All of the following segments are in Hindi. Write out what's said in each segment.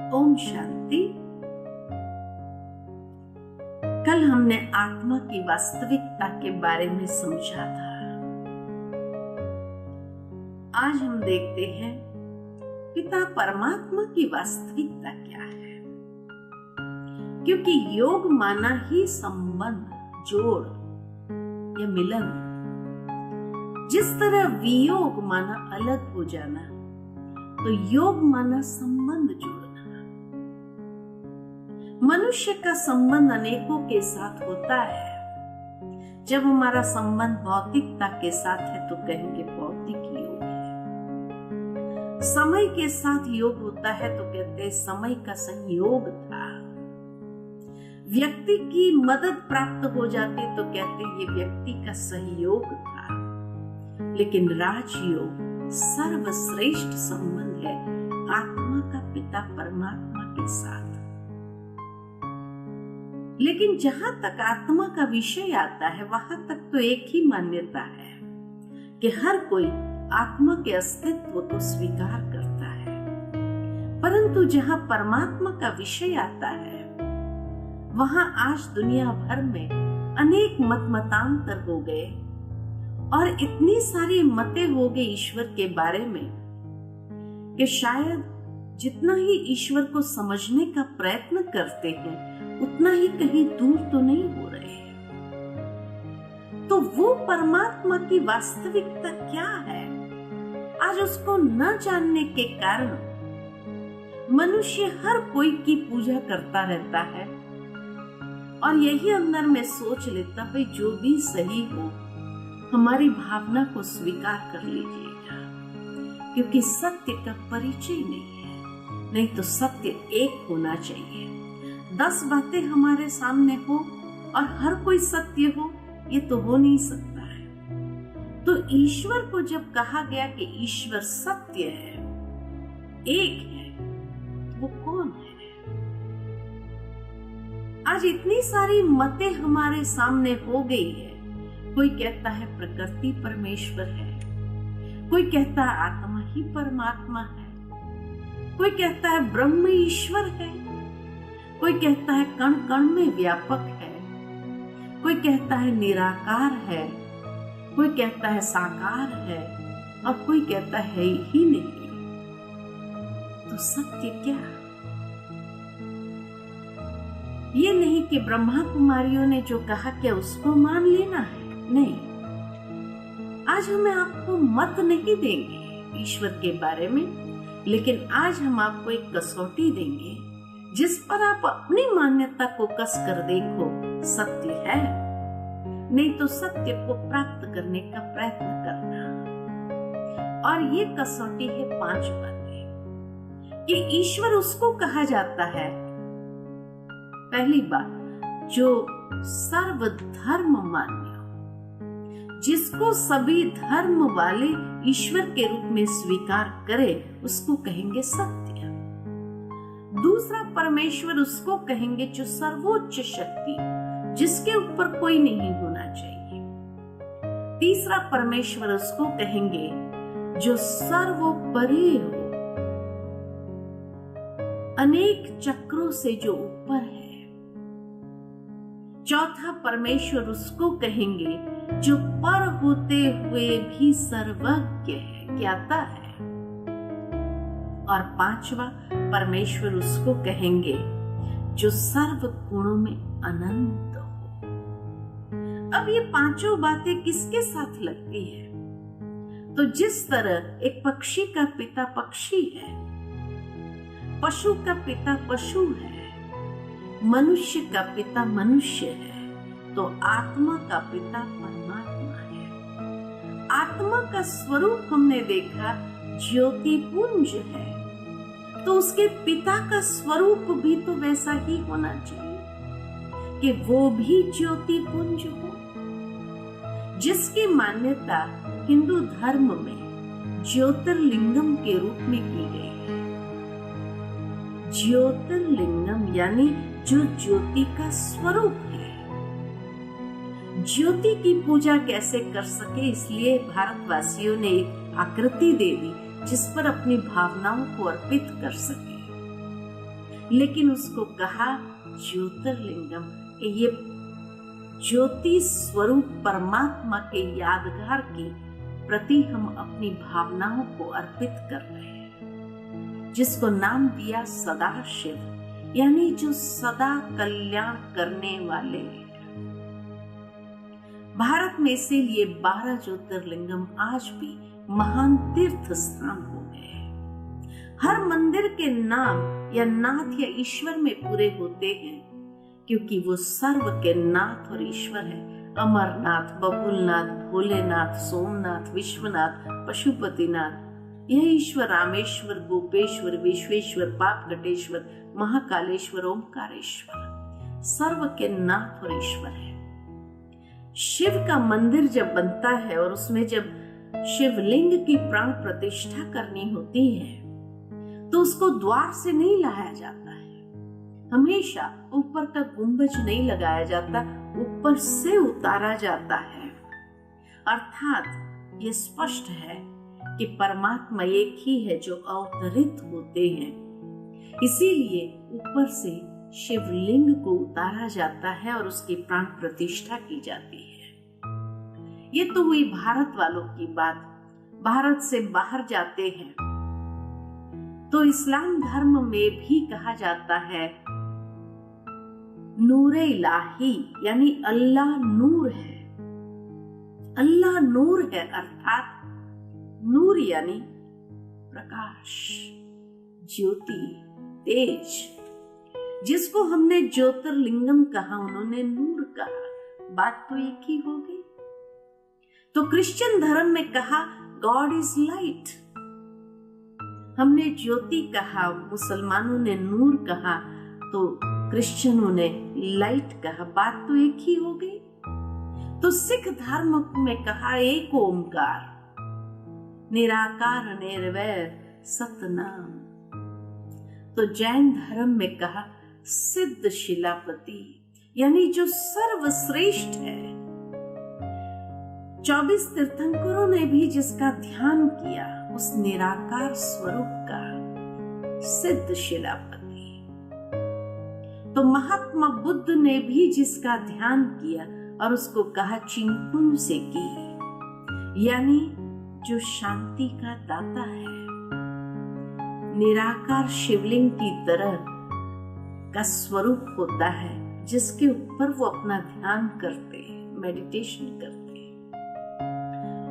ओम शांति। कल हमने आत्मा की वास्तविकता के बारे में समझा था। आज हम देखते हैं पिता परमात्मा की वास्तविकता क्या है, क्योंकि योग माना ही संबंध, जोड़ या मिलन। जिस तरह वियोग माना अलग हो जाना, तो योग माना संबंध जोड़ना। मनुष्य का संबंध अनेकों के साथ होता है। जब हमारा संबंध भौतिकता के साथ है तो कहेंगे भौतिक योग है। समय के साथ योग होता है तो कहते हैं समय का संयोग था। व्यक्ति की मदद प्राप्त हो जाती तो कहते हैं ये व्यक्ति का सहयोग था। लेकिन राजयोग सर्वश्रेष्ठ संबंध है आत्मा का पिता परमात्मा के साथ। लेकिन जहां तक आत्मा का विषय आता है वहां तक तो एक ही मान्यता है कि हर कोई आत्मा के अस्तित्व को स्वीकार करता है। परंतु जहां परमात्मा का विषय आता है वहां आज दुनिया भर में अनेक मतांतर हो गए और इतनी सारी मतें हो गई ईश्वर के बारे में कि शायद जितना ही ईश्वर को समझने का प्रयत्न करते हैं उतना ही कहीं दूर तो नहीं हो रहे हैं। तो वो परमात्मा की वास्तविकता क्या है, आज उसको न जानने के कारण मनुष्य हर कोई की पूजा करता रहता है और यही अंदर में सोच लेता भाई जो भी सही हो हमारी भावना को स्वीकार कर लीजिएगा, क्योंकि सत्य का परिचय नहीं है। नहीं तो सत्य एक होना चाहिए। 10 बातें हमारे सामने हो और हर कोई सत्य हो, ये तो हो नहीं सकता है। तो ईश्वर को जब कहा गया कि ईश्वर सत्य है, एक है, वो कौन है? आज इतनी सारी मतें हमारे सामने हो गई है। कोई कहता है प्रकृति परमेश्वर है, कोई कहता है आत्मा ही परमात्मा है, कोई कहता है ब्रह्म ईश्वर है, कोई कहता है कण कण में व्यापक है, कोई कहता है निराकार है, कोई कहता है साकार है और कोई कहता है ही नहीं। तो सत्य क्या? ये नहीं कि ब्रह्मा कुमारियों ने जो कहा क्या उसको मान लेना है, नहीं। आज हमें आपको मत नहीं देंगे ईश्वर के बारे में, लेकिन आज हम आपको एक कसौटी देंगे जिस पर आप अपनी मान्यता को कस कर देखो सत्य है, नहीं तो सत्य को प्राप्त करने का प्रयत्न करना। और ये कसौटी है 5 बातें कि ईश्वर उसको कहा जाता है। पहली बात, जो सर्वधर्म मान्य, जिसको सभी धर्म वाले ईश्वर के रूप में स्वीकार करे उसको कहेंगे सत्य। दूसरा, परमेश्वर उसको कहेंगे जो सर्वोच्च शक्ति, जिसके ऊपर कोई नहीं होना चाहिए। तीसरा, परमेश्वर उसको कहेंगे जो सर्वोपरि हो, अनेक चक्रों से जो ऊपर है। चौथा, परमेश्वर उसको कहेंगे जो पर होते हुए भी सर्वज्ञ है, ज्ञाता है। और 5वां, परमेश्वर उसको कहेंगे जो सर्व गुणों में अनंत हो। अब ये 5 बातें किसके साथ लगती है? तो जिस तरह एक पक्षी का पिता पक्षी है, पशु का पिता पशु है, मनुष्य का पिता मनुष्य है, तो आत्मा का पिता परमात्मा है। आत्मा का स्वरूप हमने देखा ज्योति पुंज है, तो उसके पिता का स्वरूप भी तो वैसा ही होना चाहिए कि वो भी ज्योति पुंज हो। जिसकी मान्यता हिंदू धर्म में ज्योतिर्लिंगम के रूप में की गई है। ज्योतिर्लिंगम यानी जो ज्योति का स्वरूप है। ज्योति की पूजा कैसे कर सके, इसलिए भारतवासियों ने एक आकृति दे दी जिस पर अपनी भावनाओं को अर्पित कर सके। लेकिन उसको कहा ज्योतिर्लिंगम। ये ज्योति स्वरूप परमात्मा के यादगार की प्रति हम अपनी भावनाओं को अर्पित कर रहे हैं, जिसको नाम दिया सदाशिव, यानी जो सदा कल्याण करने वाले हैं। भारत में इसीलिए 12 ज्योतिर्लिंगम आज भी महान तीर्थ स्थान हो गए हैं। हर मंदिर के नाम या नाथ या ईश्वर में पूरे होते हैं, क्योंकि वो सर्व के नाथ और ईश्वर है। अमरनाथ, बबुलनाथ, भोलेनाथ, सोमनाथ, विश्वनाथ, पशुपतिनाथ, यह ईश्वर रामेश्वर, गोपेश्वर, विश्वेश्वर, पापगटेश्वर, महाकालेश्वर, ओमकारेश्वर सर्व के नाथ और ईश्वर है। शिव का मंदिर जब बनता है और उसमें जब शिवलिंग की प्राण प्रतिष्ठा करनी होती है, तो उसको द्वार से नहीं लाया जाता है। हमेशा ऊपर का गुंबज नहीं लगाया जाता, ऊपर से उतारा जाता है। अर्थात ये स्पष्ट है कि परमात्मा एक ही है जो अवतरित होते हैं। इसीलिए ऊपर से शिवलिंग को उतारा जाता है और उसकी प्राण प्रतिष्ठा की जाती है। ये तो हुई भारत वालों की बात। भारत से बाहर जाते हैं तो इस्लाम धर्म में भी कहा जाता है नूरे इलाही, यानी अल्लाह नूर है। अल्लाह नूर है, अर्थात नूर यानी प्रकाश, ज्योति, तेज। जिसको हमने ज्योतिर्लिंगम कहा, उन्होंने नूर कहा, बात तो एक ही हो गई। तो क्रिश्चियन धर्म में कहा गॉड इज लाइट, हमने ज्योति कहा, मुसलमानों ने नूर कहा, तो क्रिश्चियनों ने लाइट कहा, बात तो एक ही हो गई। तो सिख धर्म में कहा एक ओमकार, निराकार निर्वैर सतनाम। तो जैन धर्म में कहा सिद्ध शिलापति, यानी जो सर्वश्रेष्ठ है। 24 तीर्थंकरों ने भी जिसका ध्यान किया, उस निराकार स्वरूप का, सिद्ध शिलापति। तो महात्मा बुद्ध ने भी जिसका ध्यान किया और उसको कहा चिंपुन से की, यानी जो शांति का दाता है। निराकार शिवलिंग की तरह का स्वरूप होता है, जिसके ऊपर वो अपना ध्यान करते हैं, मेडिटेशन करते हैं।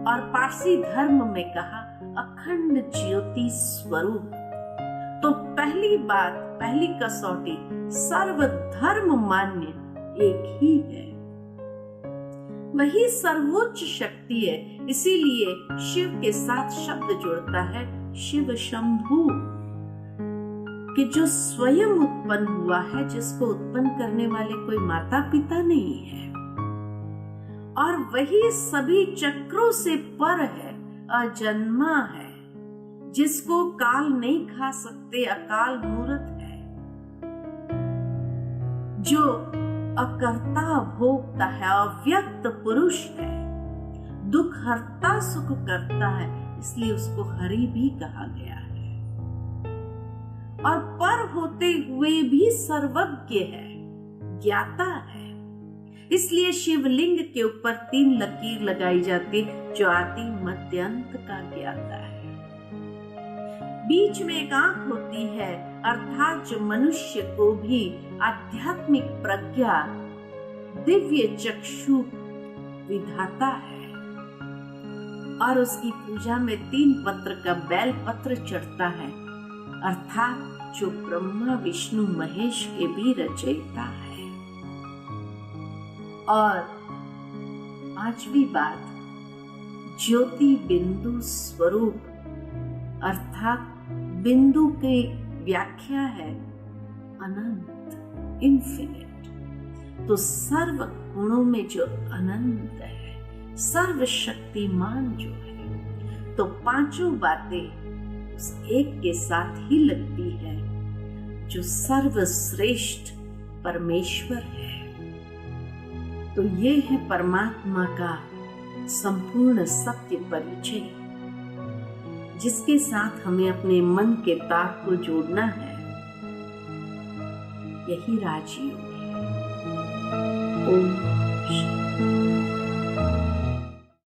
और पारसी धर्म में कहा अखंड ज्योति स्वरूप। तो पहली बात, पहली कसौटी, सर्वधर्म मान्य एक ही है, वही सर्वोच्च शक्ति है। इसीलिए शिव के साथ शब्द जुड़ता है शिव शंभु, कि जो स्वयं उत्पन्न हुआ है, जिसको उत्पन्न करने वाले कोई माता पिता नहीं है, और वही सभी चक्रों से पर है, अजन्मा है, जिसको काल नहीं खा सकते, अकाल मूर्त है, जो अकर्ता भोगता है, अव्यक्त पुरुष है, दुख हरता सुख करता है, इसलिए उसको हरि भी कहा गया है। और पर होते हुए भी सर्वज्ञ है, ज्ञाता है। इसलिए शिवलिंग के ऊपर 3 लकीर लगाई जाती, जो आदि मध्य अंत का ज्ञाता है। बीच में एक आंख होती है, अर्थात जो मनुष्य को भी आध्यात्मिक प्रज्ञा, दिव्य चक्षु विधाता है। और उसकी पूजा में 3 पत्र का बेल पत्र चढ़ता है, अर्थात जो ब्रह्मा विष्णु महेश के भी रचयिता है। और 5वीं बात, ज्योति बिंदु स्वरूप, अर्थात बिंदु की व्याख्या है अनंत, इंफिनिट। तो सर्व गुणों में जो अनंत है, सर्वशक्तिमान जो है। तो 5 बातें उस एक के साथ ही लगती है, जो सर्वश्रेष्ठ परमेश्वर है। तो ये है परमात्मा का संपूर्ण सत्य परिचय, जिसके साथ हमें अपने मन के तार को जोड़ना है। यही राजयोग है। ओम